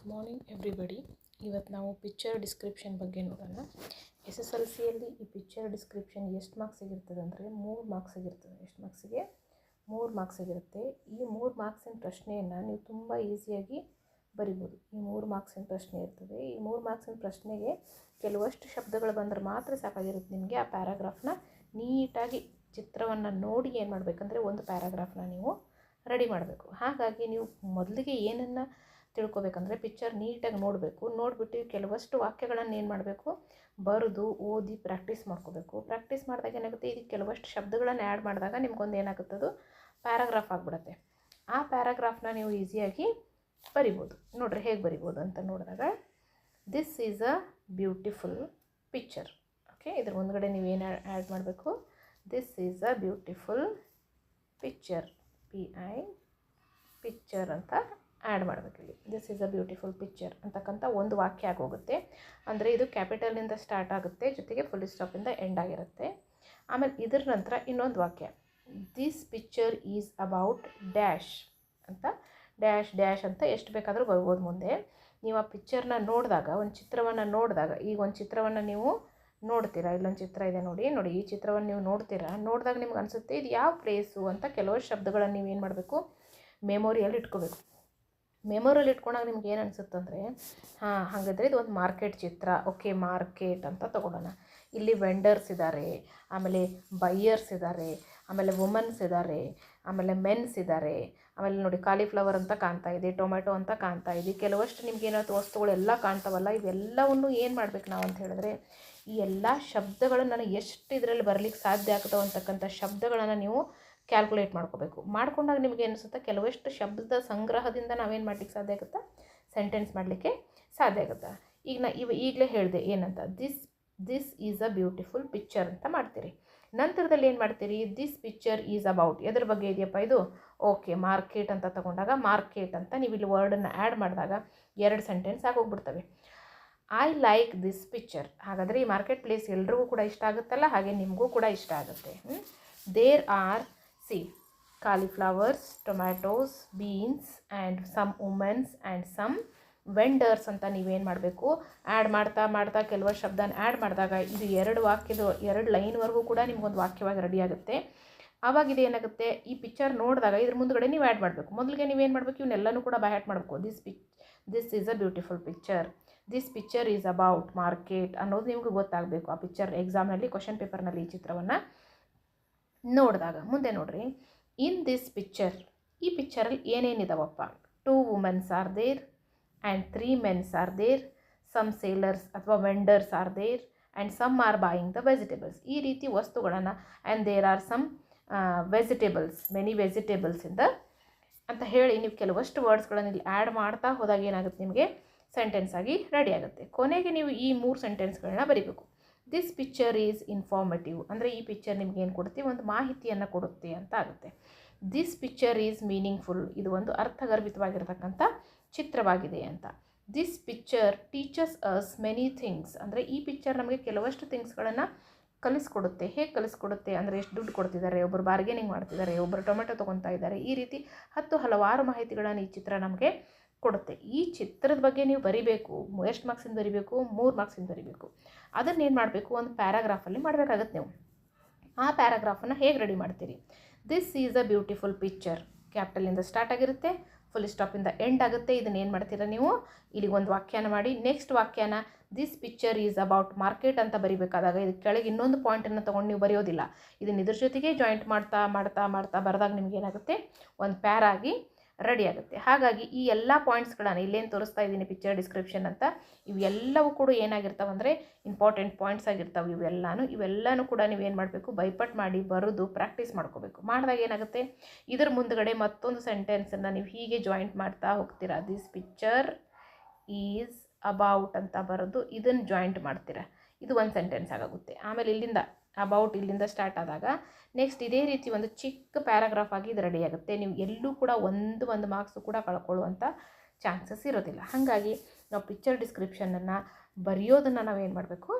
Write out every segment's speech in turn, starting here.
Good morning everybody. ಇವತ್ತು ನಾವು picture description ಬಗ್ಗೆ ನೋಡೋಣ. SSLCಯಲ್ಲಿ ಈ ಪಿಕ್ಚರ್ ಡಿಸ್ಕ್ರಿಪ್ಷನ್ ಎಷ್ಟು ಮಾರ್ಕ್ಸಿಗಿರ್ತದೆ ಅಂದರೆ 3 ಮಾರ್ಕ್ಸಿಗಿರ್ತದೆ. ಎಷ್ಟು ಮಾರ್ಕ್ಸಿಗೆ? 3 ಮಾರ್ಕ್ಸಿಗಿರುತ್ತೆ. ಈ 3 ಮಾರ್ಕ್ಸಿನ ಪ್ರಶ್ನೆಯನ್ನು ನೀವು ತುಂಬ ಈಸಿಯಾಗಿ ಬರಿಬೋದು. ಈ 3 ಮಾರ್ಕ್ಸಿನ ಪ್ರಶ್ನೆ ಇರ್ತದೆ. ಈ 3 ಮಾರ್ಕ್ಸಿನ ಪ್ರಶ್ನೆಗೆ ಕೆಲವಷ್ಟು ಶಬ್ದಗಳು ಬಂದರೆ ಮಾತ್ರ ಸಾಕಾಗಿರುತ್ತೆ ನಿಮಗೆ. ಆ ಪ್ಯಾರಾಗ್ರಾಫ್ನ ನೀಟಾಗಿ ಚಿತ್ರವನ್ನು ನೋಡಿ ಏನು ಮಾಡಬೇಕಂದ್ರೆ ಒಂದು ಪ್ಯಾರಾಗ್ರಾಫ್ನ ನೀವು ರೆಡಿ ಮಾಡಬೇಕು. ಹಾಗಾಗಿ ನೀವು ಮೊದಲಿಗೆ ಏನನ್ನು ತಿಳ್ಕೊಬೇಕಂದ್ರೆ ಪಿಕ್ಚರ್ ನೀಟಾಗಿ ನೋಡಬೇಕು. ನೋಡಿಬಿಟ್ಟು ಕೆಲವಷ್ಟು ವಾಕ್ಯಗಳನ್ನು ಏನು ಮಾಡಬೇಕು, ಬರೆದು ಓದಿ ಪ್ರಾಕ್ಟೀಸ್ ಮಾಡ್ಕೋಬೇಕು. ಪ್ರಾಕ್ಟೀಸ್ ಮಾಡಿದಾಗ ಏನಾಗುತ್ತೆ, ಇದಕ್ಕೆ ಕೆಲವಷ್ಟು ಶಬ್ದಗಳನ್ನು ಆ್ಯಡ್ ಮಾಡಿದಾಗ ನಿಮ್ಗೊಂದು ಏನಾಗುತ್ತೆ, ಅದು ಪ್ಯಾರಾಗ್ರಾಫ್ ಆಗಿಬಿಡುತ್ತೆ. ಆ ಪ್ಯಾರಾಗ್ರಾಫ್ನ ನೀವು ಈಸಿಯಾಗಿ ಬರಿಬೋದು. ನೋಡ್ರಿ ಹೇಗೆ ಬರಿಬೋದು ಅಂತ ನೋಡಿದಾಗ, this is a beautiful picture. Okay, ಇದ್ರ ಮುಂದ್ಗಡೆ ನೀವೇನು ಆ್ಯಡ್ ಮಾಡಬೇಕು, this is a beautiful picture, picture ಅಂತ ಆ್ಯಡ್ ಮಾಡಬೇಕು. ಇಲ್ಲಿ this is a beautiful picture ಅಂತಕ್ಕಂಥ ಒಂದು ವಾಕ್ಯ ಆಗೋಗುತ್ತೆ. ಅಂದರೆ ಇದು ಕ್ಯಾಪಿಟಲಿಂದ ಸ್ಟಾರ್ಟ್ ಆಗುತ್ತೆ, ಜೊತೆಗೆ ಫುಲ್ ಸ್ಟಾಪಿಂದ ಎಂಡ್ ಆಗಿರುತ್ತೆ. ಆಮೇಲೆ ಇದರ ನಂತರ ಇನ್ನೊಂದು ವಾಕ್ಯ, this picture is about dash ಅಂತ ಡ್ಯಾಶ್ ಡ್ಯಾಶ್ ಅಂತ ಎಷ್ಟು ಬೇಕಾದರೂ ಬರ್ಬೋದು. ಮುಂದೆ ನೀವು ಆ ಪಿಕ್ಚರ್ನ ನೋಡಿದಾಗ, ಒಂದು ಚಿತ್ರವನ್ನು ನೋಡಿದಾಗ, ಈಗ ಒಂದು ಚಿತ್ರವನ್ನು ನೀವು ನೋಡ್ತೀರಾ, ಇಲ್ಲೊಂದು ಚಿತ್ರ ಇದೆ ನೋಡಿ, ಈ ಚಿತ್ರವನ್ನು ನೀವು ನೋಡಿದಾಗ ನಿಮ್ಗೆ ಅನಿಸುತ್ತೆ ಇದು ಯಾವ ಪ್ಲೇಸು ಅಂತ ಕೆಲವಷ್ಟು ಶಬ್ದಗಳನ್ನು ನೀವೇನು ಮಾಡಬೇಕು, ಮೆಮೊರಿಯಲ್ಲಿ ಇಟ್ಕೋಬೇಕು. ಮೆಮೊರಿಯಲ್ಲಿ ಇಟ್ಕೊಂಡಾಗ ನಿಮ್ಗೆ ಏನು ಅನಿಸುತ್ತಂದರೆ, ಹಾಗಾದರೆ ಇದು ಒಂದು ಮಾರ್ಕೆಟ್ ಚಿತ್ರ. ಓಕೆ, ಮಾರ್ಕೆಟ್ ಅಂತ ತೊಗೊಳ್ಳೋಣ. ಇಲ್ಲಿ ವೆಂಡರ್ಸ್ ಇದ್ದಾರೆ, ಆಮೇಲೆ ಬೈಯರ್ಸ್ ಇದ್ದಾರೆ, ಆಮೇಲೆ ವುಮನ್ಸ್ ಇದ್ದಾರೆ, ಆಮೇಲೆ ಮೆನ್ಸ್ ಇದ್ದಾರೆ, ಆಮೇಲೆ ನೋಡಿ ಕಾಲಿಫ್ಲವರ್ ಅಂತ ಕಾಣ್ತಾ ಇದೆ, ಟೊಮೆಟೊ ಅಂತ ಕಾಣ್ತಾ ಇದೆ. ಕೆಲವಷ್ಟು ನಿಮ್ಗೆ ಏನಾಯ್ತು ವಸ್ತುಗಳೆಲ್ಲ ಕಾಣ್ತಾವಲ್ಲ, ಇವೆಲ್ಲವನ್ನು ಏನು ಮಾಡ್ಬೇಕು ನಾವು ಅಂತ ಹೇಳಿದ್ರೆ, ಈ ಎಲ್ಲ ಶಬ್ದಗಳನ್ನು ನಾನು ಎಷ್ಟು ಇದರಲ್ಲಿ ಬರಲಿಕ್ಕೆ ಸಾಧ್ಯ ಆಗ್ತಾವೆ ಅಂತಕ್ಕಂಥ ಶಬ್ದಗಳನ್ನು ನೀವು ಕ್ಯಾಲ್ಕುಲೇಟ್ ಮಾಡ್ಕೋಬೇಕು. ಮಾಡ್ಕೊಂಡಾಗ ನಿಮಗೆ ಅನಿಸುತ್ತೆ ಕೆಲವಷ್ಟು ಶಬ್ದದ ಸಂಗ್ರಹದಿಂದ ನಾವೇನು ಮಾಡಲಿಕ್ಕೆ ಸಾಧ್ಯ ಆಗುತ್ತಾ, ಸೆಂಟೆನ್ಸ್ ಮಾಡಲಿಕ್ಕೆ ಸಾಧ್ಯ ಆಗುತ್ತೆ. ಈಗ ಈಗಲೇ ಹೇಳಿದೆ ಏನಂತ, this is a beautiful picture ಅಂತ ಮಾಡ್ತೀರಿ. ನಂತರದಲ್ಲಿ ಏನು ಮಾಡ್ತೀರಿ, ದಿಸ್ ಪಿಕ್ಚರ್ ಈಸ್ ಅಬೌಟ್, ಎದ್ರ ಬಗ್ಗೆ ಇದೆಯಪ್ಪ ಇದು, ಓಕೆ ಮಾರ್ಕೆಟ್ ಅಂತ ತಗೊಂಡಾಗ ಮಾರ್ಕೆಟ್ ಅಂತ ನೀವು ಇಲ್ಲಿ ವರ್ಡನ್ನು ಆ್ಯಡ್ ಮಾಡಿದಾಗ 2 ಸೆಂಟೆನ್ಸ್ ಆಗೋಗ್ಬಿಡ್ತವೆ. ಐ ಲೈಕ್ ದಿಸ್ ಪಿಕ್ಚರ್, ಹಾಗಾದರೆ ಈ ಮಾರ್ಕೆಟ್ ಪ್ಲೇಸ್ ಎಲ್ರಿಗೂ ಕೂಡ ಇಷ್ಟ ಆಗುತ್ತಲ್ಲ, ಹಾಗೆ ನಿಮಗೂ ಕೂಡ ಇಷ್ಟ ಆಗುತ್ತೆ. There are cauliflowers, tomatoes, beans and some women and some vendors ಅಂತ ನೀವೇನು ಮಾಡಬೇಕು, ಆ್ಯಡ್ ಮಾಡ್ತಾ ಕೆಲವಷ್ಟು ಶಬ್ದನ ಆ್ಯಡ್ ಮಾಡಿದಾಗ ಇದು 2 ಲೈನ್ವರೆಗೂ ಕೂಡ ನಿಮ್ಗೊಂದು ವಾಕ್ಯವಾಗಿ ರೆಡಿ ಆಗುತ್ತೆ. ಆವಾಗ ಇದು ಏನಾಗುತ್ತೆ, ಈ ಪಿಕ್ಚರ್ ನೋಡಿದಾಗ ಇದ್ರ ಮುಂದ್ಗಡೆ ನೀವು ಆ್ಯಡ್ ಮಾಡಬೇಕು. ಮೊದಲಿಗೆ ನೀವೇನು ಮಾಡಬೇಕು, ಇವನ್ನೆಲ್ಲನೂ ಕೂಡ ಬೈ ಹ್ಯಾಟ್ ಮಾಡಬೇಕು. This is a beautiful picture, this picture is about market ಅನ್ನೋದು ನಿಮ್ಗೆ ಗೊತ್ತಾಗಬೇಕು. ಆ ಪಿಕ್ಚರ್ ಎಕ್ಸಾಮ್ನಲ್ಲಿ ಕ್ವಶನ್ ಪೇಪರ್ನಲ್ಲಿ ಈ ಚಿತ್ರವನ್ನು ನೋಡಿದಾಗ. ಮುಂದೆ ನೋಡ್ರಿ, ಇನ್ ದಿಸ್ ಪಿಕ್ಚರ್, ಈ ಪಿಕ್ಚರಲ್ಲಿ ಏನೇನಿದಾವಪ್ಪ, 2 womens are there and 3 mens are there, some sellers ಅಥವಾ vendors are there and some are buying the vegetables. ಈ ರೀತಿ ವಸ್ತುಗಳನ್ನು, and there are some vegetables, many vegetables ಅಂತ ಹೇಳಿ ನೀವು ಕೆಲವಷ್ಟು ವರ್ಡ್ಸ್ಗಳನ್ನು ಇಲ್ಲಿ ಆ್ಯಡ್ ಮಾಡ್ತಾ ಹೋದಾಗ ಏನಾಗುತ್ತೆ, ನಿಮಗೆ ಸೆಂಟೆನ್ಸ್ ಆಗಿ ರೆಡಿ ಆಗುತ್ತೆ. ಕೊನೆಗೆ ನೀವು ಈ 3 ಸೆಂಟೆನ್ಸ್ಗಳನ್ನ ಬರೀಬೇಕು. ದಿಸ್ ಪಿಕ್ಚರ್ ಈಸ್ ಇನ್ಫಾರ್ಮೇಟಿವ್, ಅಂದರೆ ಈ ಪಿಕ್ಚರ್ ನಿಮ್ಗೆ ಏನು ಕೊಡುತ್ತೆ, ಒಂದು ಮಾಹಿತಿಯನ್ನು ಕೊಡುತ್ತೆ ಅಂತ ಆಗುತ್ತೆ. ದಿಸ್ ಪಿಕ್ಚರ್ ಈಸ್ ಮೀನಿಂಗ್ಫುಲ್, ಇದು ಒಂದು ಅರ್ಥಗರ್ಭಿತವಾಗಿರ್ತಕ್ಕಂಥ ಚಿತ್ರವಾಗಿದೆ ಅಂತ. This picture teaches us many things, ಅಂದರೆ ಈ ಪಿಕ್ಚರ್ ನಮಗೆ ಕೆಲವಷ್ಟು ಥಿಂಗ್ಸ್ಗಳನ್ನು ಕಲಿಸ್ಕೊಡುತ್ತೆ. ಹೇಗೆ ಕಲಿಸ್ಕೊಡುತ್ತೆ ಅಂದರೆ, ಎಷ್ಟು ದುಡ್ಡು ಕೊಡ್ತಿದ್ದಾರೆ, ಒಬ್ಬರು ಬಾರ್ಗೇನಿಂಗ್ ಮಾಡ್ತಿದ್ದಾರೆ, ಒಬ್ಬರು ಟೊಮೆಟೊ ತೊಗೊತಾ ಇದ್ದಾರೆ, ಈ ರೀತಿ ಹಲವಾರು ಮಾಹಿತಿಗಳನ್ನು ಈ ಚಿತ್ರ ನಮಗೆ ಕೊಡುತ್ತೆ. ಈ ಚಿತ್ರದ ಬಗ್ಗೆ ನೀವು ಬರಿಬೇಕು. ಎಷ್ಟು ಮಾರ್ಕ್ಸಿಂದ ಬರಿಬೇಕು, 3 ಮಾರ್ಕ್ಸಿಂದ ಬರಿಬೇಕು. ಅದನ್ನೇನು ಮಾಡಬೇಕು, ಒಂದು ಪ್ಯಾರಾಗ್ರಾಫಲ್ಲಿ ಮಾಡಬೇಕಾಗತ್ತೆ ನೀವು. ಆ ಪ್ಯಾರಾಗ್ರಾಫನ್ನು ಹೇಗೆ ರೆಡಿ ಮಾಡ್ತೀರಿ, this is a beautiful picture, ಕ್ಯಾಪಿಟಲಿಂದ ಸ್ಟಾರ್ಟ್ ಆಗಿರುತ್ತೆ, ಫುಲ್ ಸ್ಟಾಪಿಂದ ಎಂಡ್ ಆಗುತ್ತೆ. ಇದನ್ನೇನು ಮಾಡ್ತೀರಾ ನೀವು, ಇಲ್ಲಿ ಒಂದು ವಾಕ್ಯನ ಮಾಡಿ, ನೆಕ್ಸ್ಟ್ ವಾಕ್ಯನ this picture is about market ಅಂತ ಬರಿಬೇಕಾದಾಗ ಇದಕ್ಕೆ ಕೆಳಗೆ ಇನ್ನೊಂದು ಪಾಯಿಂಟನ್ನು ತೊಗೊಂಡು ನೀವು ಬರೆಯೋದಿಲ್ಲ. ಇದನ್ನು ಇದ್ರ ಜೊತೆಗೆ ಜಾಯಿಂಟ್ ಮಾಡ್ತಾ ಬರೆದಾಗ ನಿಮ್ಗೆ ಏನಾಗುತ್ತೆ, ಒಂದು ಪ್ಯಾರಾಗಿ ರೆಡಿ ಆಗುತ್ತೆ. ಹಾಗಾಗಿ ಈ ಎಲ್ಲ ಪಾಯಿಂಟ್ಸ್ಗಳನ್ನು ಇಲ್ಲೇನು ತೋರಿಸ್ತಾ ಇದ್ದೀನಿ ಪಿಕ್ಚರ್ ಡಿಸ್ಕ್ರಿಪ್ಷನ್ ಅಂತ, ಇವೆಲ್ಲವೂ ಕೂಡ ಏನಾಗಿರ್ತಾವೆ ಅಂದರೆ ಇಂಪಾರ್ಟೆಂಟ್ ಪಾಯಿಂಟ್ಸ್ ಆಗಿರ್ತಾವೆ. ಇವೆಲ್ಲನೂ ಕೂಡ ನೀವೇನು ಮಾಡಬೇಕು, ಬೈಪಟ್ ಮಾಡಿ ಬರೆದು ಪ್ರಾಕ್ಟೀಸ್ ಮಾಡ್ಕೋಬೇಕು. ಮಾಡಿದಾಗ ಏನಾಗುತ್ತೆ, ಇದರ ಮುಂದ್ಗಡೆ ಮತ್ತೊಂದು ಸೆಂಟೆನ್ಸನ್ನು ನೀವು ಹೀಗೆ ಜಾಯಿಂಟ್ ಮಾಡ್ತಾ ಹೋಗ್ತೀರಾ. ದಿಸ್ ಪಿಕ್ಚರ್ ಈಸ್ ಅಬೌಟ್ ಅಂತ ಬರೆದು ಇದನ್ನು ಜಾಯಿಂಟ್ ಮಾಡ್ತೀರಾ, ಇದು ಒಂದು ಸೆಂಟೆನ್ಸ್ ಆಗುತ್ತೆ. ಆಮೇಲೆ ಇಲ್ಲಿಂದ ಸ್ಟಾರ್ಟ್ ಆದಾಗ ನೆಕ್ಸ್ಟ್ ಇದೇ ರೀತಿ ಒಂದು ಚಿಕ್ಕ ಪ್ಯಾರಾಗ್ರಾಫ್ ಆಗಿ ಇದು ರೆಡಿ ಆಗುತ್ತೆ. ನೀವು ಎಲ್ಲೂ ಕೂಡ ಒಂದು ಮಾರ್ಕ್ಸು ಕೂಡ ಕಳ್ಕೊಳ್ಳುವಂಥ ಚಾನ್ಸಸ್ ಇರೋದಿಲ್ಲ. ಹಾಗಾಗಿ ನಾವು ಪಿಕ್ಚರ್ ಡಿಸ್ಕ್ರಿಪ್ಷನನ್ನು ಬರೆಯೋದನ್ನು ನಾವೇನು ಮಾಡಬೇಕು,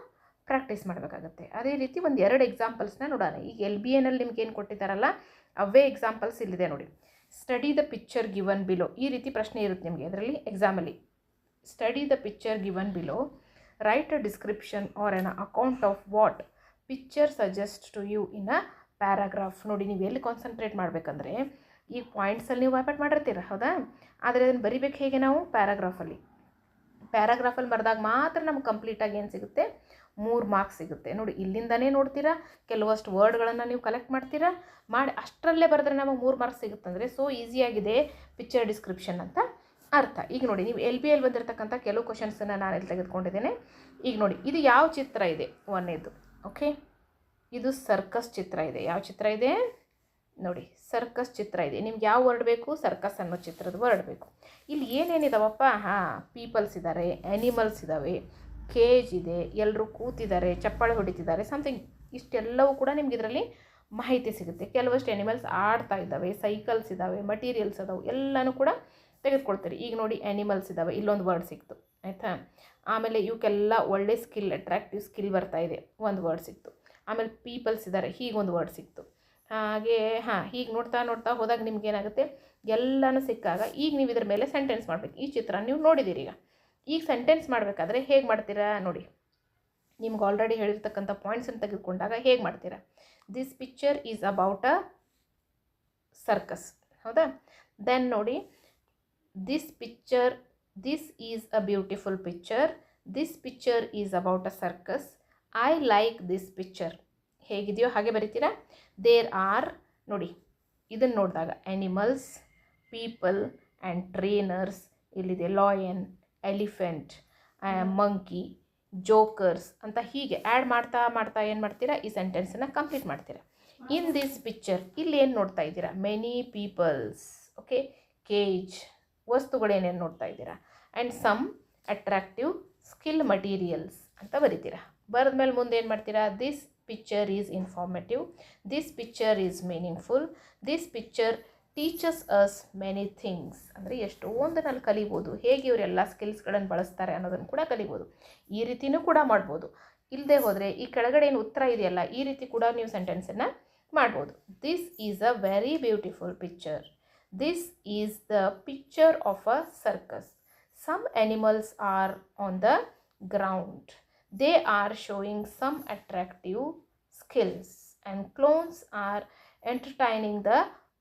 ಪ್ರಾಕ್ಟೀಸ್ ಮಾಡಬೇಕಾಗತ್ತೆ. ಅದೇ ರೀತಿ ಒಂದು 2 ಎಕ್ಸಾಂಪಲ್ಸ್ನ ನೋಡೋಣ. ಈಗ LBAನಲ್ಲಿ ನಿಮ್ಗೆ ಏನು ಕೊಟ್ಟಿದ್ದಾರಲ್ಲ ಅವೇ ಎಕ್ಸಾಂಪಲ್ಸ್ ಇಲ್ಲಿದೆ ನೋಡಿ. Study the picture given below, ಈ ರೀತಿ ಪ್ರಶ್ನೆ ಇರುತ್ತೆ ನಿಮಗೆ ಅದರಲ್ಲಿ ಎಕ್ಸಾಮಲ್ಲಿ. Study the picture given below, write a description or an account of what picture suggest to you in a paragraph. ನೋಡಿ, ನೀವು ಎಲ್ಲಿ ಕಾನ್ಸಂಟ್ರೇಟ್ ಮಾಡಬೇಕಂದ್ರೆ ಈ ಪಾಯಿಂಟ್ಸಲ್ಲಿ ನೀವು ವೈಪಾಟ್ ಮಾಡಿರ್ತೀರ, ಹೌದಾ? ಆದರೆ ಅದನ್ನು ಬರಿಬೇಕು ಹೇಗೆ ನಾವು ಪ್ಯಾರಾಗ್ರಾಫಲ್ಲಿ ಬರೆದಾಗ ಮಾತ್ರ ನಮ್ಗೆ ಕಂಪ್ಲೀಟಾಗಿ ಏನು ಸಿಗುತ್ತೆ, 3 ಮಾರ್ಕ್ಸ್ ಸಿಗುತ್ತೆ. ನೋಡಿ, ಇಲ್ಲಿಂದನೇ ನೋಡ್ತೀರಾ, ಕೆಲವಷ್ಟು ವರ್ಡ್ಗಳನ್ನು ನೀವು ಕಲೆಕ್ಟ್ ಮಾಡ್ತೀರಾ, ಮಾಡಿ ಅಷ್ಟರಲ್ಲೇ ಬರೆದ್ರೆ ನಮಗೆ 3 ಮಾರ್ಕ್ಸ್ ಸಿಗುತ್ತಂದರೆ ಸೊ ಈಸಿಯಾಗಿದೆ ಪಿಕ್ಚರ್ ಡಿಸ್ಕ್ರಿಪ್ಷನ್ ಅಂತ ಅರ್ಥ. ಈಗ ನೋಡಿ, ನೀವು LBL ಬಂದಿರತಕ್ಕಂಥ ಕೆಲವು ಕ್ವಶನ್ಸನ್ನು ನಾನು ಇಲ್ಲಿ ತೆಗೆದುಕೊಂಡಿದ್ದೇನೆ. ಈಗ ನೋಡಿ, ಇದು ಯಾವ ಚಿತ್ರ ಇದೆ? ಒಂದೇದು, ಓಕೆ, ಇದು ಸರ್ಕಸ್ ಚಿತ್ರ ಇದೆ. ಯಾವ ಚಿತ್ರ ಇದೆ ನೋಡಿ? ಸರ್ಕಸ್ ಚಿತ್ರ ಇದೆ. ನಿಮ್ಗೆ ಯಾವ ವರ್ಡ್ ಬೇಕು? ಸರ್ಕಸ್ ಅನ್ನೋ ಚಿತ್ರದ ವರ್ಡ್ ಬೇಕು. ಇಲ್ಲಿ ಏನೇನಿದಾವಪ್ಪ? ಪೀಪಲ್ಸ್ ಇದ್ದಾರೆ, ಆ್ಯನಿಮಲ್ಸ್ ಇದ್ದಾವೆ, ಕೇಜ್ ಇದೆ, ಎಲ್ಲರೂ ಕೂತಿದ್ದಾರೆ, ಚಪ್ಪಾಳೆ ಹೊಡಿತಿದ್ದಾರೆ, ಸಮಥಿಂಗ್. ಇಷ್ಟೆಲ್ಲವೂ ಕೂಡ ನಿಮ್ಗೆ ಇದರಲ್ಲಿ ಮಾಹಿತಿ ಸಿಗುತ್ತೆ. ಕೆಲವಷ್ಟು ಆ್ಯನಿಮಲ್ಸ್ ಆಡ್ತಾ ಇದ್ದಾವೆ, ಸೈಕಲ್ಸ್ ಇದ್ದಾವೆ, ಮಟೀರಿಯಲ್ಸ್ ಅದಾವೆ, ಎಲ್ಲನೂ ಕೂಡ ತೆಗೆದುಕೊಳ್ತೀರಿ. ಈಗ ನೋಡಿ, ಆ್ಯನಿಮಲ್ಸ್ ಇದ್ದಾವೆ, ಇಲ್ಲೊಂದು ವರ್ಡ್ ಸಿಕ್ತು, ಆಯಿತಾ? ಆಮೇಲೆ ಇವಕ್ಕೆಲ್ಲ ಒಳ್ಳೆ ಸ್ಕಿಲ್, ಅಟ್ರಾಕ್ಟಿವ್ ಸ್ಕಿಲ್ ಬರ್ತಾ ಇದೆ, ಒಂದು ವರ್ಡ್ ಸಿಕ್ತು. ಆಮೇಲೆ ಪೀಪಲ್ಸ್ ಇದ್ದಾರೆ, ಹೀಗೊಂದು ವರ್ಡ್ ಸಿಕ್ತು. ಹಾಗೆ ಹೀಗೆ ನೋಡ್ತಾ ಹೋದಾಗ ನಿಮ್ಗೆ ಏನಾಗುತ್ತೆ, ಎಲ್ಲನೂ ಸಿಕ್ಕಾಗ ಈಗ ನೀವು ಇದ್ರ ಮೇಲೆ ಸೆಂಟೆನ್ಸ್ ಮಾಡಬೇಕು. ಈ ಚಿತ್ರ ನೀವು ನೋಡಿದ್ದೀರಿ. ಈಗ ಸೆಂಟೆನ್ಸ್ ಮಾಡಬೇಕಾದ್ರೆ ಹೇಗೆ ಮಾಡ್ತೀರಾ ನೋಡಿ? ನಿಮ್ಗೆ ಆಲ್ರೆಡಿ ಹೇಳಿರ್ತಕ್ಕಂಥ ಪಾಯಿಂಟ್ಸನ್ನು ತೆಗೆದುಕೊಂಡಾಗ ಹೇಗೆ ಮಾಡ್ತೀರಾ? This picture is about a circus, ಹೌದಾ? ದೆನ್ ನೋಡಿ, this is a beautiful picture, this picture is about a circus, I like this picture. ಹೇಗಿದೆಯೋ ಹಾಗೆ ಬರಿತೀರಾ. ದೇರ್ ಆರ್, ನೋಡಿ ಇದನ್ನು ನೋಡಿದಾಗ ಆ್ಯನಿಮಲ್ಸ್, ಪೀಪಲ್ ಆ್ಯಂಡ್ ಟ್ರೇನರ್ಸ್, ಇಲ್ಲಿದೆ ಲಾಯನ್, ಎಲಿಫೆಂಟ್, ಮಂಕಿ, ಜೋಕರ್ಸ್ ಅಂತ ಹೀಗೆ ಆ್ಯಡ್ ಮಾಡ್ತಾ ಏನು ಮಾಡ್ತೀರಾ? ಈ ಸೆಂಟೆನ್ಸನ್ನು ಕಂಪ್ಲೀಟ್ ಮಾಡ್ತೀರಾ. ಇನ್ ದಿಸ್ ಪಿಕ್ಚರ್, ಇಲ್ಲಿ ಏನು ನೋಡ್ತಾ ಇದ್ದೀರಾ? ಮೆನಿ ಪೀಪಲ್ಸ್, ಓಕೆ, ಕೇಜ್, ವಸ್ತುಗಳೇನೇನು ನೋಡ್ತಾ ಇದ್ದೀರಾ, and some attractive skill materials ಅಂತ ಬರಿತೀರಾ. ಬರೆದ ಮೇಲೆ ಮುಂದೆ ಏನು ಮಾಡ್ತೀರಾ? This picture is informative, this picture is meaningful, this picture teaches us many things. ಅಂದರೆ ಎಷ್ಟೊಂದನ್ನು ಕಲಿಬೋದು, ಹೇಗೆ ಇವರೆಲ್ಲ ಸ್ಕಿಲ್ಸ್ಗಳನ್ನು ಬಳಸ್ತಾರೆ ಅನ್ನೋದನ್ನು ಕೂಡ ಕಲಿಬೋದು. ಈ ರೀತಿಯೂ ಕೂಡ ಮಾಡ್ಬೋದು. ಇಲ್ಲದೆ ಹೋದರೆ ಈ ಕೆಳಗಡೆ ಏನು ಉತ್ತರ ಇದೆಯಲ್ಲ, ಈ ರೀತಿ ಕೂಡ ನೀವು ಸೆಂಟೆನ್ಸನ್ನು ಮಾಡ್ಬೋದು. This is a very beautiful picture, this is the picture of a circus, some animals are on the ground, they are showing some attractive skills, and clowns are entertaining the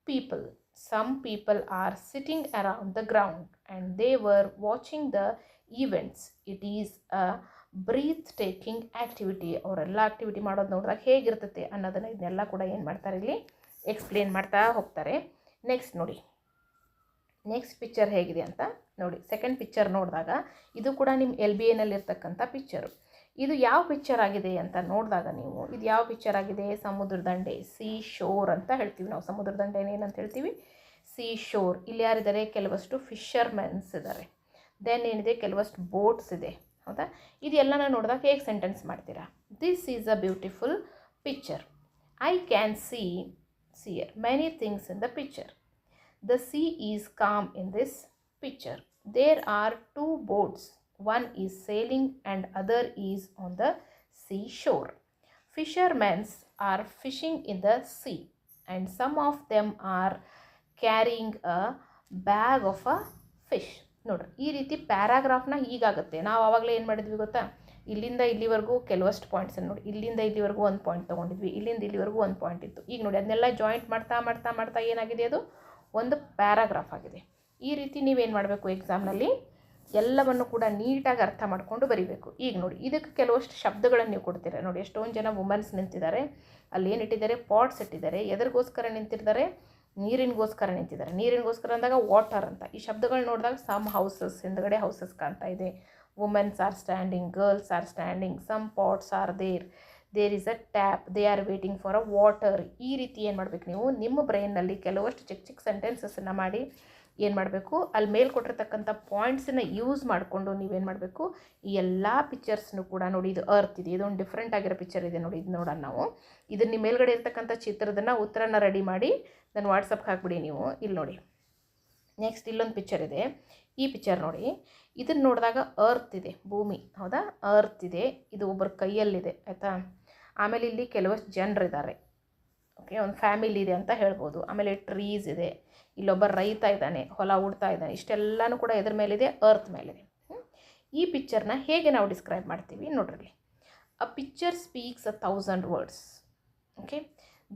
people, some people are sitting around the ground and they were watching the events, it is a breathtaking activity. ಅವರೆಲ್ಲ activity ಮಾಡೋದು ನೋಡಿದಾಗ ಹೇಗಿರ್ತದೆ ಅನ್ನೋದನ್ನು ಇದನ್ನೆಲ್ಲ ಕೂಡ ಏನು ಮಾಡ್ತಾರೆ, ಇಲ್ಲಿ ಎಕ್ಸ್ಪ್ಲೇನ್ ಮಾಡ್ತಾ ಹೋಗ್ತಾರೆ. ನೆಕ್ಸ್ಟ್ ನೋಡಿ, ನೆಕ್ಸ್ಟ್ ಪಿಕ್ಚರ್ ಹೇಗಿದೆ ಅಂತ ನೋಡಿ. ಸೆಕೆಂಡ್ ಪಿಕ್ಚರ್ ನೋಡಿದಾಗ ಇದು ಕೂಡ ನಿಮ್ಮ LBAನಲ್ಲಿರ್ತಕ್ಕಂಥ ಪಿಕ್ಚರು. ಇದು ಯಾವ ಪಿಕ್ಚರ್ ಆಗಿದೆ ಅಂತ ನೋಡಿದಾಗ ನೀವು, ಇದು ಯಾವ ಪಿಕ್ಚರ್ ಆಗಿದೆ? ಸಮುದ್ರ ದಂಡೆ, ಸೀ ಶೋರ್ ಅಂತ ಹೇಳ್ತೀವಿ ನಾವು. ಸಮುದ್ರ ದಂಡೆ ಏನಂತ ಹೇಳ್ತೀವಿ? Sea shore. ಇಲ್ಲಿ ಯಾರಿದ್ದಾರೆ? ಕೆಲವಷ್ಟು ಫಿಶರ್ಮೆನ್ಸ್ ಇದ್ದಾರೆ. ದೆನ್ ಏನಿದೆ? ಕೆಲವಷ್ಟು ಬೋಟ್ಸ್ ಇದೆ, ಹೌದಾ? ಇದೆಲ್ಲನ ನೋಡಿದಾಗ ಹೇಗೆ ಸೆಂಟೆನ್ಸ್ ಮಾಡ್ತೀರಾ? This is a beautiful picture, I can see many things in the picture, the sea is calm in this picture, there are 2 boats, one is sailing and other is on the seashore, fishermen are fishing in the sea and some of them are carrying a bag of a fish. ನೋಡ್ರಿ, ಈ ರೀತಿ ಪ್ಯಾರಾಗ್ರಾಫ್ನ ಹೀಗಾಗುತ್ತೆ. ನಾವು ಆವಾಗಲೇ ಏನು ಮಾಡಿದ್ವಿ ಗೊತ್ತಾ? ಇಲ್ಲಿಂದ ಇಲ್ಲಿವರೆಗೂ ಕೆಲವಷ್ಟು ಪಾಯಿಂಟ್ಸನ್ನು ನೋಡಿ, ಇಲ್ಲಿಂದ ಇಲ್ಲಿವರೆಗೂ ಒಂದು ಪಾಯಿಂಟ್ ತೊಗೊಂಡಿದ್ವಿ, ಇಲ್ಲಿಂದ ಇಲ್ಲಿವರೆಗೂ ಒಂದು ಪಾಯಿಂಟ್ ಇತ್ತು. ಈಗ ನೋಡಿ, ಅದನ್ನೆಲ್ಲ ಜಾಯಿಂಟ್ ಮಾಡ್ತಾ ಏನಾಗಿದೆ? ಅದು ಒಂದು ಪ್ಯಾರಾಗ್ರಾಫ್ ಆಗಿದೆ. ಈ ರೀತಿ ನೀವೇನು ಮಾಡಬೇಕು? ಎಕ್ಸಾಮ್ನಲ್ಲಿ ಎಲ್ಲವನ್ನು ಕೂಡ ನೀಟಾಗಿ ಅರ್ಥ ಮಾಡಿಕೊಂಡು ಬರೀಬೇಕು. ಈಗ ನೋಡಿ, ಇದಕ್ಕೆ ಕೆಲವಷ್ಟು ಶಬ್ದಗಳನ್ನು ನೀವು ಕೊಡ್ತೀರ. ನೋಡಿ, ಎಷ್ಟೊಂದು ಜನ ವುಮೆನ್ಸ್ ನಿಂತಿದ್ದಾರೆ, ಅಲ್ಲಿ ಏನು ಇಟ್ಟಿದ್ದಾರೆ? ಪಾಟ್ಸ್ ಇಟ್ಟಿದ್ದಾರೆ. ಎದರಿಗೋಸ್ಕರ ನಿಂತಿದ್ದಾರೆ? ನೀರಿನಗೋಸ್ಕರ ನಿಂತಿದ್ದಾರೆ. ನೀರಿನಗೋಸ್ಕರ ಅಂದಾಗ ವಾಟರ್ ಅಂತ. ಈ ಶಬ್ದಗಳು ನೋಡಿದಾಗ ಸಮ್ ಹೌಸಸ್, ಹಿಂದ್ಗಡೆ ಹೌಸಸ್ ಕಾಣ್ತಾ ಇದೆ. Womens are standing, girls are standing, some pots are there is a tap, they are waiting for a water. ಈ ರೀತಿ ಏನು ಮಾಡಬೇಕು ನೀವು? ನಿಮ್ಮ ಬ್ರೈನ್ನಲ್ಲಿ ಕೆಲವಷ್ಟು ಚಿಕ್ಕ ಸೆಂಟೆನ್ಸಸ್ಸನ್ನು ಮಾಡಿ ಏನು ಮಾಡಬೇಕು? ಅಲ್ಲಿ ಮೇಲೆ ಕೊಟ್ಟಿರ್ತಕ್ಕಂಥ ಪಾಯಿಂಟ್ಸನ್ನು ಯೂಸ್ ಮಾಡಿಕೊಂಡು ನೀವೇನು ಮಾಡಬೇಕು? ಈ ಎಲ್ಲ ಪಿಕ್ಚರ್ಸ್ನು ಕೂಡ ನೋಡಿ, ಇದು ಅರ್ತ್ ಇದೆ, ಇದೊಂದು ಡಿಫ್ರೆಂಟ್ ಆಗಿರೋ ಪಿಕ್ಚರ್ ಇದೆ ನೋಡಿ, ಇದು ನೋಡೋಣ ನಾವು. ಇದನ್ನು ನಿಮ್ಮ ಮೇಲ್ಗಡೆ ಇರ್ತಕ್ಕಂಥ ಚಿತ್ರದನ್ನು ಉತ್ತರನ ರೆಡಿ ಮಾಡಿ ನಾನು ವಾಟ್ಸಪ್ಗೆ ಹಾಕ್ಬಿಡಿ ನೀವು. ಇಲ್ಲಿ ನೋಡಿ, ನೆಕ್ಸ್ಟ್ ಇಲ್ಲೊಂದು ಪಿಕ್ಚರ್ ಇದೆ. ಈ ಪಿಕ್ಚರ್ ನೋಡಿ, ಇದನ್ನು ನೋಡಿದಾಗ ಅರ್ತ್ ಇದೆ, ಭೂಮಿ, ಹೌದಾ? ಅರ್ತ್ ಇದೆ, ಇದು ಒಬ್ಬರ ಕೈಯಲ್ಲಿದೆ, ಆಯಿತಾ? ಆಮೇಲೆ ಇಲ್ಲಿ ಕೆಲವಷ್ಟು ಜನರಿದ್ದಾರೆ, ಓಕೆ, ಒಂದು ಫ್ಯಾಮಿಲಿ ಇದೆ ಅಂತ ಹೇಳ್ಬೋದು. ಆಮೇಲೆ ಟ್ರೀಸ್ ಇದೆ, ಇಲ್ಲೊಬ್ಬ ರೈತ ಇದ್ದಾನೆ, ಹೊಲ ಉಡ್ತಾ ಇದ್ದಾನೆ. ಇಷ್ಟೆಲ್ಲನೂ ಕೂಡ ಎದ್ರ ಮೇಲಿದೆ? ಅರ್ತ್ ಮೇಲಿದೆ. ಈ ಪಿಕ್ಚರ್ನ ಹೇಗೆ ನಾವು ಡಿಸ್ಕ್ರೈಬ್ ಮಾಡ್ತೀವಿ ನೋಡ್ರಿ. A picture speaks 1,000 words. Okay,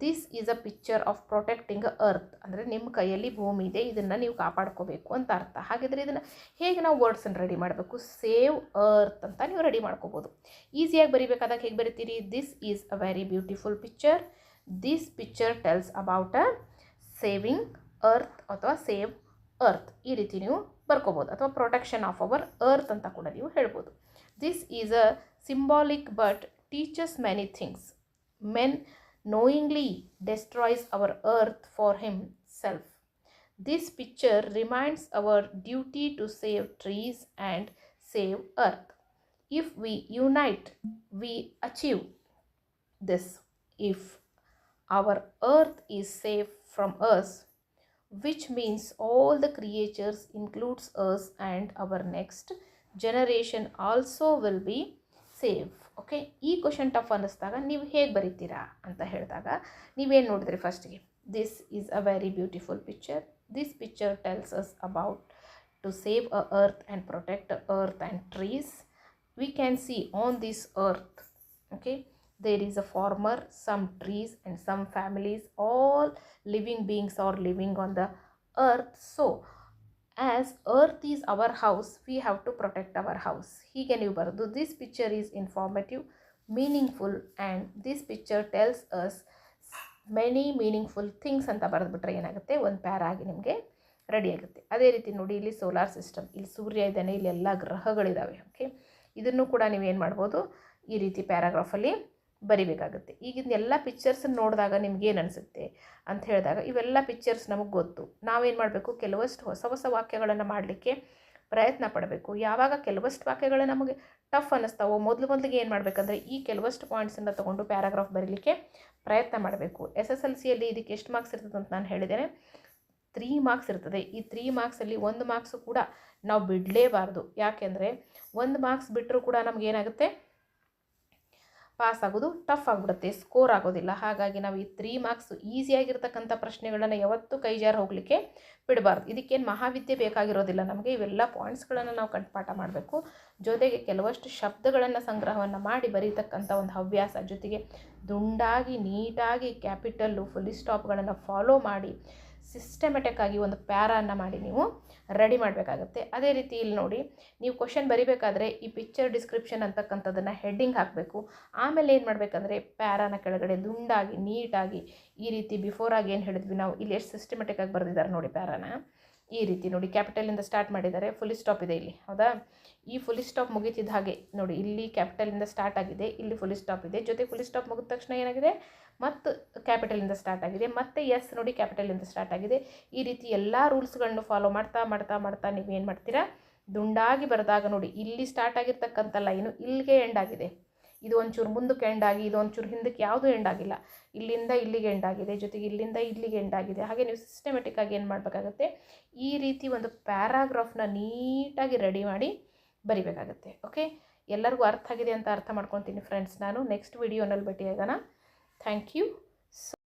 this is a picture of protecting earth. ಅಂದರೆ ನಿಮ್ಮ ಕೈಯಲ್ಲಿ ಭೂಮಿ ಇದೆ, ಇದನ್ನು ನೀವು ಕಾಪಾಡ್ಕೋಬೇಕು ಅಂತ ಅರ್ಥ. ಹಾಗಿದ್ರೆ ಇದನ್ನು ಹೇಗೆ ನಾವು ವರ್ಡ್ಸನ್ನು ರೆಡಿ ಮಾಡಬೇಕು? ಸೇವ್ ಅರ್ತ್ ಅಂತ ನೀವು ರೆಡಿ ಮಾಡ್ಕೋಬೋದು. ಈಸಿಯಾಗಿ ಬರಿಬೇಕಾದಾಗ ಹೇಗೆ ಬರಿತೀರಿ? This is a very beautiful picture. This picture tells about a saving earth ಅಥವಾ ಸೇವ್ ಅರ್ತ್. ಈ ರೀತಿ ನೀವು ಬರ್ಕೋಬೋದು. ಅಥವಾ ಪ್ರೊಟೆಕ್ಷನ್ ಆಫ್ ಅವರ್ ಅರ್ತ್ ಅಂತ ಕೂಡ ನೀವು ಹೇಳ್ಬೋದು. This is a symbolic but teaches many things. Men knowingly destroys our earth for himself. This picture reminds our duty to save trees and save earth. If we unite, we achieve this. If our earth is safe from us, which means all the creatures includes us and our next generation also will be save. Okay, ಈ question tough ಅನ್ನಿಸ್ದಾಗ ನೀವು ಹೇಗೆ ಬರೀತೀರಾ ಅಂತ ಹೇಳಿದಾಗ ನೀವೇನು ನೋಡಿದ್ರಿ? ಫಸ್ಟಿಗೆ this is a very beautiful picture. This picture tells us about to save a earth and protect earth and trees. We can see on this earth, okay, there is a farmer, some trees and some families, all living beings are living on the earth. So as earth is our house, we have to protect our house. ಹೀಗೆ ನೀವು ಬರೋದು. this picture is informative, meaningful and this picture tells us many meaningful things ಅಂತ ಬರೆದ್ಬಿಟ್ರೆ ಏನಾಗುತ್ತೆ? ಒಂದು para ಆಗಿ ನಿಮಗೆ ready ಆಗುತ್ತೆ. ಅದೇ ರೀತಿ ನೋಡಿ, ಇಲ್ಲಿ ಸೋಲಾರ್ ಸಿಸ್ಟಮ್, ಇಲ್ಲಿ ಸೂರ್ಯ ಇದ್ದಾನೆ, ಇಲ್ಲಿ ಎಲ್ಲ ಗ್ರಹಗಳಿದ್ದಾವೆ. ಓಕೆ, ಇದನ್ನು ಕೂಡ ನೀವೇನು ಮಾಡ್ಬೋದು? ಈ ರೀತಿ ಪ್ಯಾರಾಗ್ರಾಫಲ್ಲಿ ಬರಿಬೇಕಾಗುತ್ತೆ. ಈಗಿನ ಎಲ್ಲ ಪಿಕ್ಚರ್ಸನ್ನು ನೋಡಿದಾಗ ನಿಮ್ಗೇನು ಅನಿಸುತ್ತೆ ಅಂತ ಹೇಳಿದಾಗ, ಇವೆಲ್ಲ ಪಿಕ್ಚರ್ಸ್ ನಮಗೆ ಗೊತ್ತು. ನಾವೇನು ಮಾಡಬೇಕು? ಕೆಲವಷ್ಟು ಹೊಸ ಹೊಸ ವಾಕ್ಯಗಳನ್ನು ಮಾಡಲಿಕ್ಕೆ ಪ್ರಯತ್ನ ಪಡಬೇಕು. ಯಾವಾಗ ಕೆಲವಷ್ಟು ವಾಕ್ಯಗಳು ನಮಗೆ ಟಫ್ ಅನ್ನಿಸ್ತಾವೋ ಮೊದಲಿಗೆ ಏನು ಮಾಡಬೇಕಂದ್ರೆ ಈ ಕೆಲವಷ್ಟು ಪಾಯಿಂಟ್ಸನ್ನು ತೊಗೊಂಡು ಪ್ಯಾರಾಗ್ರಾಫ್ ಬರೀಲಿಕ್ಕೆ ಪ್ರಯತ್ನ ಮಾಡಬೇಕು. SSLCಯಲ್ಲಿ ಇದಕ್ಕೆ ಎಷ್ಟು ಮಾರ್ಕ್ಸ್ ಇರ್ತದೆ ಅಂತ ನಾನು ಹೇಳಿದ್ದೇನೆ? 3 ಮಾರ್ಕ್ಸ್ ಇರ್ತದೆ. ಈ 3 ಮಾರ್ಕ್ಸಲ್ಲಿ 1 ಮಾರ್ಕ್ಸು ಕೂಡ ನಾವು ಬಿಡಲೇಬಾರ್ದು. ಯಾಕೆಂದರೆ 1 ಮಾರ್ಕ್ಸ್ ಬಿಟ್ಟರೂ ಕೂಡ ನಮಗೇನಾಗುತ್ತೆ? ಪಾಸ್ ಆಗೋದು ಟಫ್ ಆಗಿಬಿಡುತ್ತೆ, ಸ್ಕೋರ್ ಆಗೋದಿಲ್ಲ. ಹಾಗಾಗಿ ನಾವು ಈ 3 ಮಾರ್ಕ್ಸ್ ಈಸಿಯಾಗಿರ್ತಕ್ಕಂಥ ಪ್ರಶ್ನೆಗಳನ್ನು ಯಾವತ್ತೂ ಕೈಜಾರು ಹೋಗಲಿಕ್ಕೆ ಬಿಡಬಾರ್ದು. ಇದಕ್ಕೇನು ಮಹಾವಿದ್ಯೆ ಬೇಕಾಗಿರೋದಿಲ್ಲ ನಮಗೆ. ಇವೆಲ್ಲ ಪಾಯಿಂಟ್ಸ್ಗಳನ್ನು ನಾವು ಕಂಠಪಾಠ ಮಾಡಬೇಕು. ಜೊತೆಗೆ ಕೆಲವಷ್ಟು ಶಬ್ದಗಳನ್ನು ಸಂಗ್ರಹವನ್ನು ಮಾಡಿ ಬರೀತಕ್ಕಂಥ ಒಂದು ಹವ್ಯಾಸ, ಜೊತೆಗೆ ದುಂಡಾಗಿ ನೀಟಾಗಿ ಕ್ಯಾಪಿಟಲ್ಲು ಫುಲ್ ಸ್ಟಾಪ್ಗಳನ್ನು ಫಾಲೋ ಮಾಡಿ ಸಿಸ್ಟಮೆಟಿಕ್ ಆಗಿ ಒಂದು ಪ್ಯಾರಾನ್ನು ಮಾಡಿ ನೀವು ರೆಡಿ ಮಾಡಬೇಕಾಗತ್ತೆ. ಅದೇ ರೀತಿ ಇಲ್ಲಿ ನೋಡಿ, ನೀವು ಕ್ವಶನ್ ಬರಿಬೇಕಾದ್ರೆ ಈ ಪಿಕ್ಚರ್ ಡಿಸ್ಕ್ರಿಪ್ಷನ್ ಅಂತಕ್ಕಂಥದ್ದನ್ನು ಹೆಡ್ಡಿಂಗ್ ಹಾಕಬೇಕು. ಆಮೇಲೆ ಏನು ಮಾಡಬೇಕಂದ್ರೆ ಪ್ಯಾರಾನ ಕೆಳಗಡೆ ದುಂಡಾಗಿ ನೀಟಾಗಿ ಈ ರೀತಿ ಬಿಫೋರಾಗಿ ಏನು ಹೇಳಿದ್ವಿ ನಾವು, ಇಲ್ಲಿ ಎಷ್ಟು ಸಿಸ್ಟಮೆಟಿಕ್ ಆಗಿ ಬರೆದಿದ್ದಾರೆ ನೋಡಿ ಪ್ಯಾರಾನ. ಈ ರೀತಿ ನೋಡಿ, ಕ್ಯಾಪಿಟಲಿಂದ ಸ್ಟಾರ್ಟ್ ಮಾಡಿದ್ದಾರೆ, ಫುಲ್ ಸ್ಟಾಪ್ ಇದೆ ಇಲ್ಲಿ, ಹೌದಾ? ಈ ಫುಲ್ ಸ್ಟಾಪ್ ಮುಗಿತಿದ್ದ ಹಾಗೆ ನೋಡಿ, ಇಲ್ಲಿ ಕ್ಯಾಪಿಟಲಿಂದ ಸ್ಟಾರ್ಟ್ ಆಗಿದೆ, ಇಲ್ಲಿ ಫುಲ್ ಸ್ಟಾಪ್ ಇದೆ, ಜೊತೆ ಫುಲ್ ಸ್ಟಾಪ್ ಮುಗಿದ ತಕ್ಷಣ ಏನಾಗಿದೆ? ಮತ್ತು ಕ್ಯಾಪಿಟಲಿಂದ ಸ್ಟಾರ್ಟ್ ಆಗಿದೆ, ಮತ್ತು ಎಸ್ ನೋಡಿ ಕ್ಯಾಪಿಟಲಿಂದ ಸ್ಟಾರ್ಟ್ ಆಗಿದೆ. ಈ ರೀತಿ ಎಲ್ಲ ರೂಲ್ಸ್ಗಳನ್ನು ಫಾಲೋ ಮಾಡ್ತಾ ಮಾಡ್ತಾ ಮಾಡ್ತಾ ನೀವು ಏನು ಮಾಡ್ತೀರಾ? ದುಂಡಾಗಿ ಬರೆದಾಗ ನೋಡಿ, ಇಲ್ಲಿ ಸ್ಟಾರ್ಟ್ ಆಗಿರ್ತಕ್ಕಂಥ ಲೈನು ಇಲ್ಲಿಗೆ ಎಂಡ್ ಆಗಿದೆ. ಇದು ಒಂಚೂರು ಮುಂದಕ್ಕೆ ಎಂಡ್ ಆಗಿ, ಇದು ಒಂಚೂರು ಹಿಂದಕ್ಕೆ ಯಾವುದೂ ಎಂಡ್ ಆಗಿಲ್ಲ. ಇಲ್ಲಿಂದ ಇಲ್ಲಿಗೆ ಎಂಡ್ ಆಗಿದೆ, ಜೊತೆಗೆ ಇಲ್ಲಿಂದ ಇಲ್ಲಿಗೆ ಎಂಡ್ ಆಗಿದೆ. ಹಾಗೆ ನೀವು ಸಿಸ್ಟಮೆಟಿಕ್ ಆಗಿ ಏನು ಮಾಡಬೇಕಾಗುತ್ತೆ? ಈ ರೀತಿ ಒಂದು ಪ್ಯಾರಾಗ್ರಾಫ್ನ ನೀಟಾಗಿ ರೆಡಿ ಮಾಡಿ ಬರಿಬೇಕಾಗುತ್ತೆ. ಓಕೆ, ಎಲ್ಲರಿಗೂ ಅರ್ಥ ಆಗಿದೆ ಅಂತ ಅರ್ಥ ಮಾಡ್ಕೊತೀನಿ ಫ್ರೆಂಡ್ಸ್. ನಾನು ನೆಕ್ಸ್ಟ್ ವಿಡಿಯೋನಲ್ಲಿ ಭೇಟಿಯಾಗೋಣ. Thank you.